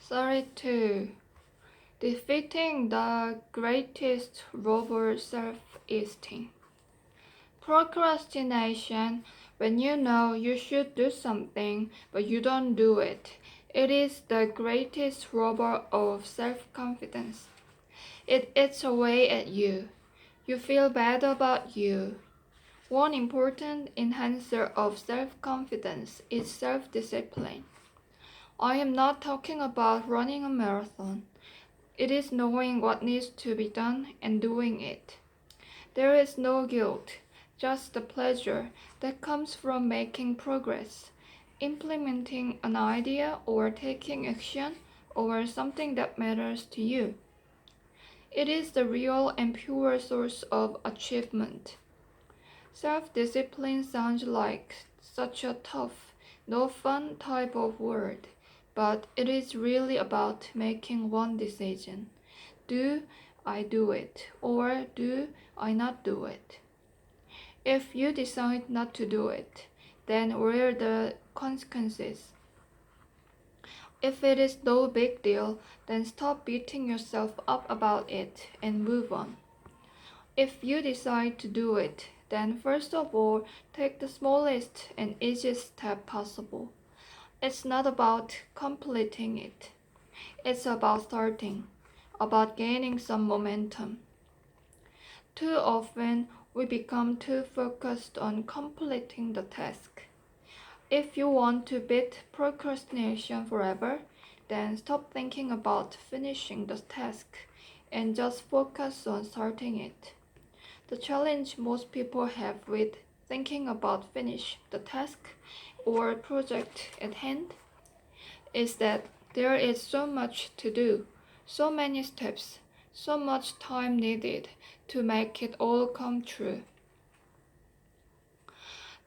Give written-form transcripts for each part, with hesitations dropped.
32. Defeating the greatest robber self-esteem. Procrastination, when you know you should do something but you don't do it. It is the greatest robber of self-confidence. It eats away at you. You feel bad about you. One important enhancer of self-confidence is self-discipline. I am not talking about running a marathon. It is knowing what needs to be done and doing it. There is no guilt, just the pleasure that comes from making progress, implementing an idea or taking action over something that matters to you. It is the real and pure source of achievement. Self-discipline sounds like such a tough, no fun type of word, but it is really about making one decision. Do I do it, or do I not do it? If you decide not to do it, then what are the consequences? If it is no big deal, then stop beating yourself up about it and move on. If you decide to do it, then first of all, take the smallest and easiest step possible. It's not about completing it. It's about starting, about gaining some momentum. Too often, we become too focused on completing the task. If you want to beat procrastination forever, then stop thinking about finishing the task and just focus on starting it. The challenge most people have with thinking about finish the task or project at hand is that there is so much to do, so many steps, so much time needed to make it all come true.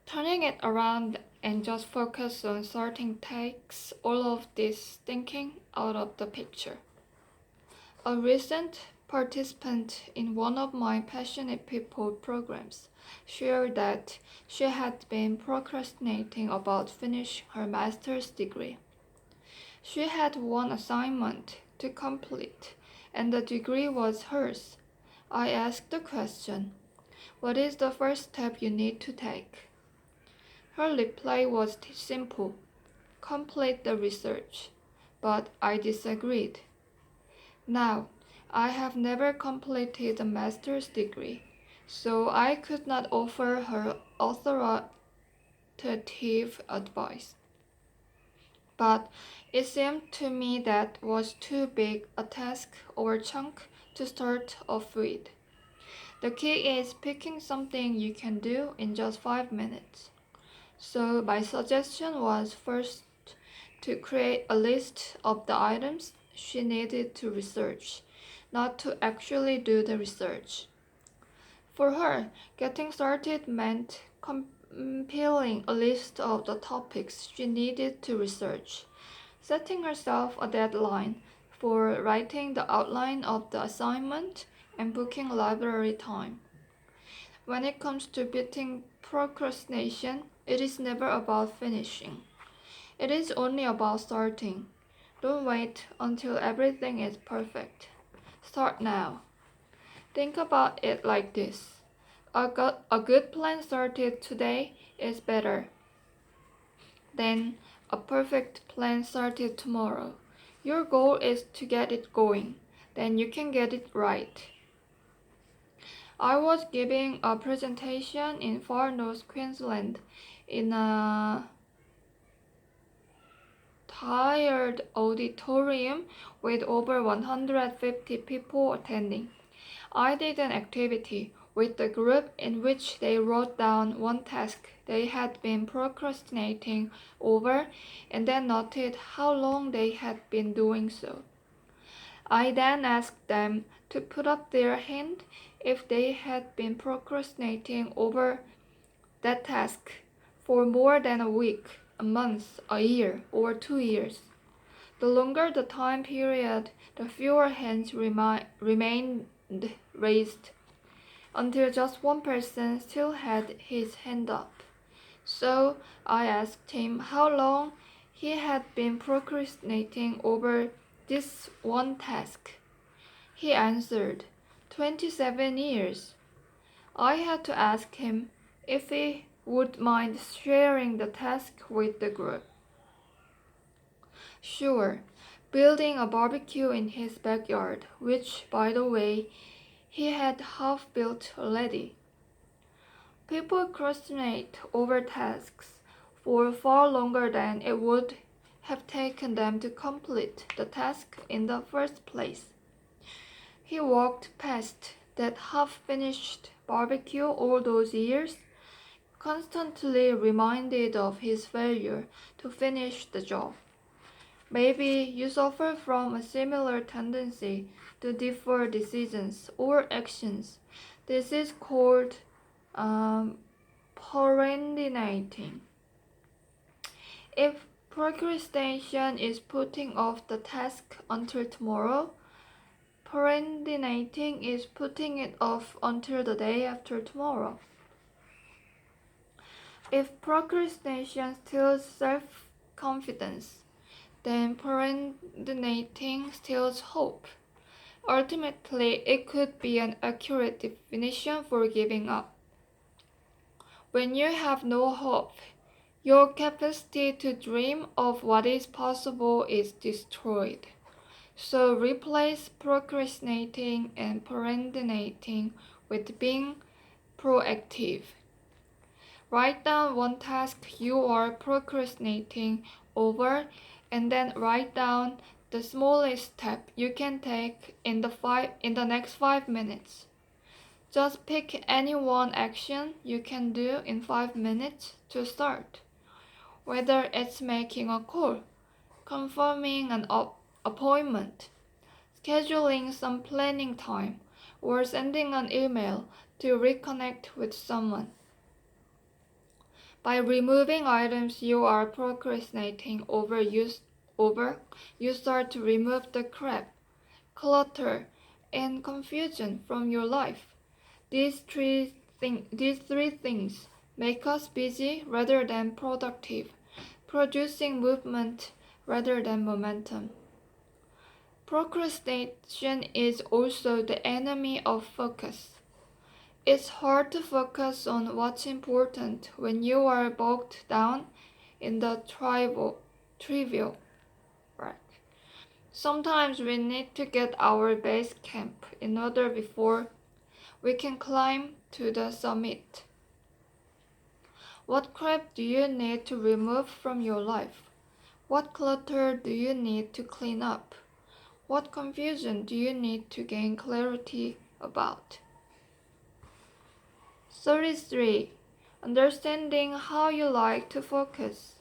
Turning it around and just focus on starting takes all of this thinking out of the picture. A recent participant in one of my Passionate People programs shared that she had been procrastinating about finishing her master's degree. She had one assignment to complete, and the degree was hers. I asked the question, "What is the first step you need to take?" Her reply was simple, "Complete the research." But I disagreed. Now, I have never completed a master's degree, so I could not offer her authoritative advice. But it seemed to me that was too big a task or chunk to start off with. The key is picking something you can do in just 5 minutes. So my suggestion was first to create a list of the items she needed to research, not to actually do the research. For her, getting started meant compiling a list of the topics she needed to research, setting herself a deadline for writing the outline of the assignment, and booking library time. When it comes to beating procrastination, it is never about finishing. It is only about starting. Don't wait until everything is perfect. Start now. Think about it like this. A good plan started today is better than a perfect plan started tomorrow. Your goal is to get it going, then you can get it right. I was giving a presentation in far north Queensland in a tired auditorium with over 150 people attending. I did an activity with the group in which they wrote down one task they had been procrastinating over and then noted how long they had been doing so. I then asked them to put up their hand if they had been procrastinating over that task for more than a week, a month, a year, or 2 years. The longer the time period, the fewer hands remained raised, until just one person still had his hand up. So I asked him how long he had been procrastinating over this one task? He answered, 27 years. I had to ask him if he would mind sharing the task with the group. Sure, building a barbecue in his backyard, which, by the way, he had half built already. People procrastinate over tasks for far longer than it would have taken them to complete the task in the first place. He walked past that half-finished barbecue all those years, constantly reminded of his failure to finish the job. Maybe you suffer from a similar tendency to defer decisions or actions. This is called procrastinating. If procrastination is putting off the task until tomorrow, procrastinating is putting it off until the day after tomorrow. If procrastination steals self-confidence, then procrastinating steals hope. Ultimately, it could be an accurate definition for giving up. When you have no hope, your capacity to dream of what is possible is destroyed. So replace procrastinating and procrastinating with being proactive. Write down one task you are procrastinating over and then write down the smallest step you can take in the next 5 minutes. Just pick any one action you can do in 5 minutes to start. Whether it's making a call, confirming an appointment, scheduling some planning time, or sending an email to reconnect with someone. By removing items you are procrastinating over, you start to remove the crap, clutter, and confusion from your life. These three things make us busy rather than productive, producing movement rather than momentum. Procrastination is also the enemy of focus. It's hard to focus on what's important when you are bogged down in the trivial. Right. Sometimes we need to get our base camp in order before we can climb to the summit. What crap do you need to remove from your life? What clutter do you need to clean up? What confusion do you need to gain clarity about? 33. Understanding how you like to focus.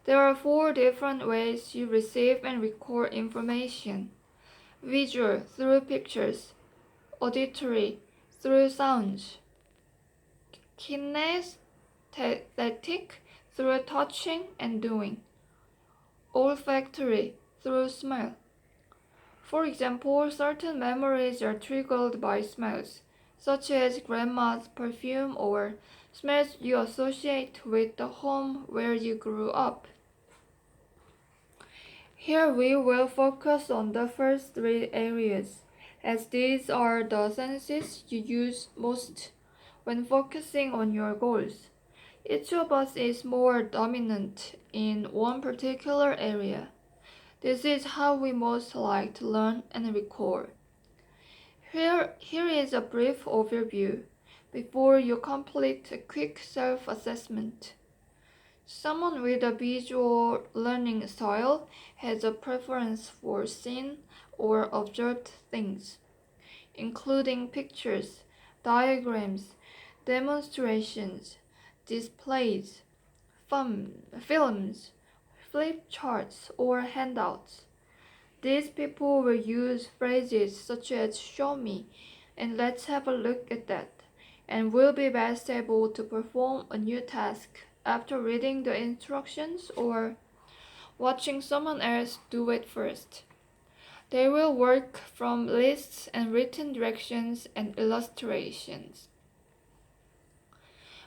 There are 4 different ways you receive and record information. Visual, through pictures. Auditory, through sounds. Kinesthetic, through touching and doing. Olfactory, through smell. For example, certain memories are triggered by smells, such as grandma's perfume or smells you associate with the home where you grew up. Here we will focus on the first 3 areas, as these are the senses you use most when focusing on your goals. Each of us is more dominant in one particular area. This is how we most like to learn and record. Here is a brief overview before you complete a quick self-assessment. Someone with a visual learning style has a preference for seen or observed things, including pictures, diagrams, demonstrations, displays, films, flip charts, or handouts. These people will use phrases such as "show me" and "let's have a look at that," and will be best able to perform a new task after reading the instructions or watching someone else do it first. They will work from lists and written directions and illustrations.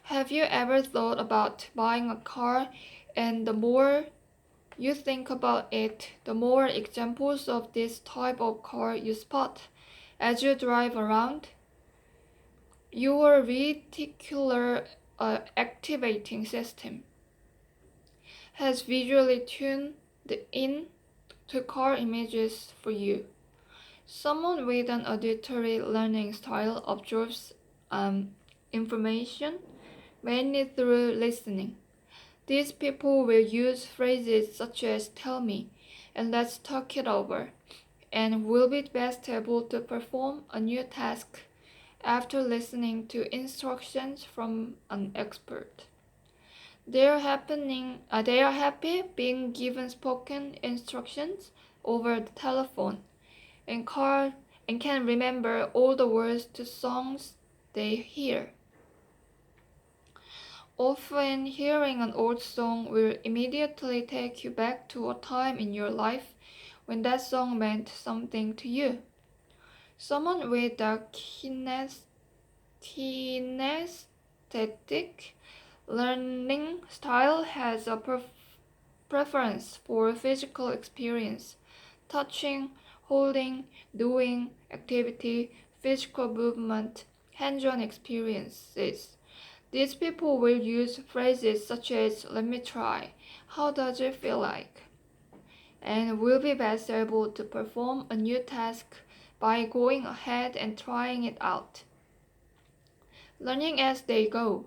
Have you ever thought about buying a car and the more you think about it, the more examples of this type of car you spot as you drive around. Your reticular activating system has visually tuned in to car images for you. Someone with an auditory learning style absorbs information mainly through listening. These people will use phrases such as "tell me" and "let's talk it over," and will be best able to perform a new task after listening to instructions from an expert. They are happy being given spoken instructions over the telephone and can remember all the words to songs they hear. Often hearing an old song will immediately take you back to a time in your life when that song meant something to you. Someone with a kinesthetic learning style has a preference for physical experience, touching, holding, doing, activity, physical movement, hands-on experiences. These people will use phrases such as "let me try," "how does it feel like," and will be best able to perform a new task by going ahead and trying it out. Learning as they go.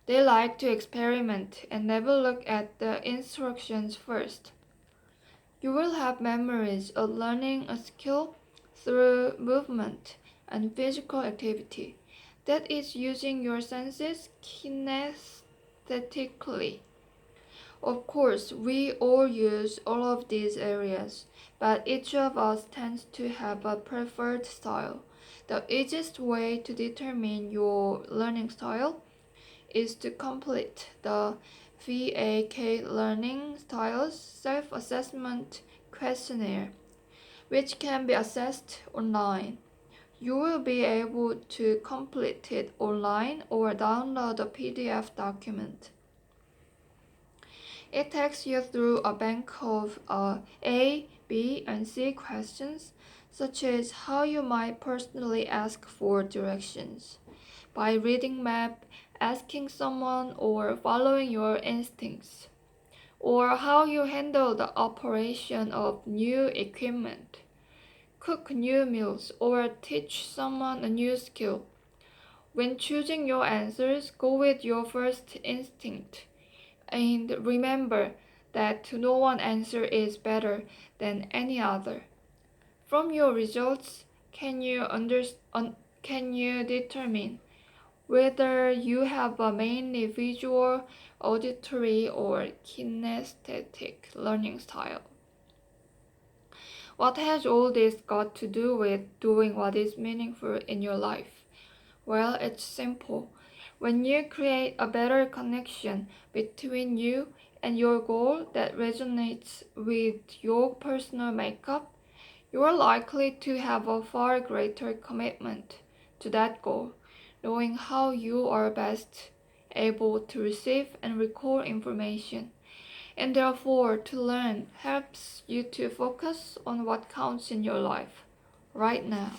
They like to experiment and never look at the instructions first. You will have memories of learning a skill through movement and physical activity, that is, using your senses kinesthetically. Of course, we all use all of these areas, but each of us tends to have a preferred style. The easiest way to determine your learning style is to complete the VAK Learning Styles Self-Assessment Questionnaire, which can be assessed online. You will be able to complete it online or download a PDF document. It takes you through a bank of A, B, and C questions, such as how you might personally ask for directions, by reading map, asking someone, or following your instincts, or how you handle the operation of new equipment, cook new meals, or teach someone a new skill. When choosing your answers, go with your first instinct. And remember that no one answer is better than any other. From your results, can you determine whether you have a mainly visual, auditory, or kinesthetic learning style? What has all this got to do with doing what is meaningful in your life? Well, it's simple. When you create a better connection between you and your goal that resonates with your personal makeup, you are likely to have a far greater commitment to that goal, knowing how you are best able to receive and recall information, and therefore to learn helps you to focus on what counts in your life right now.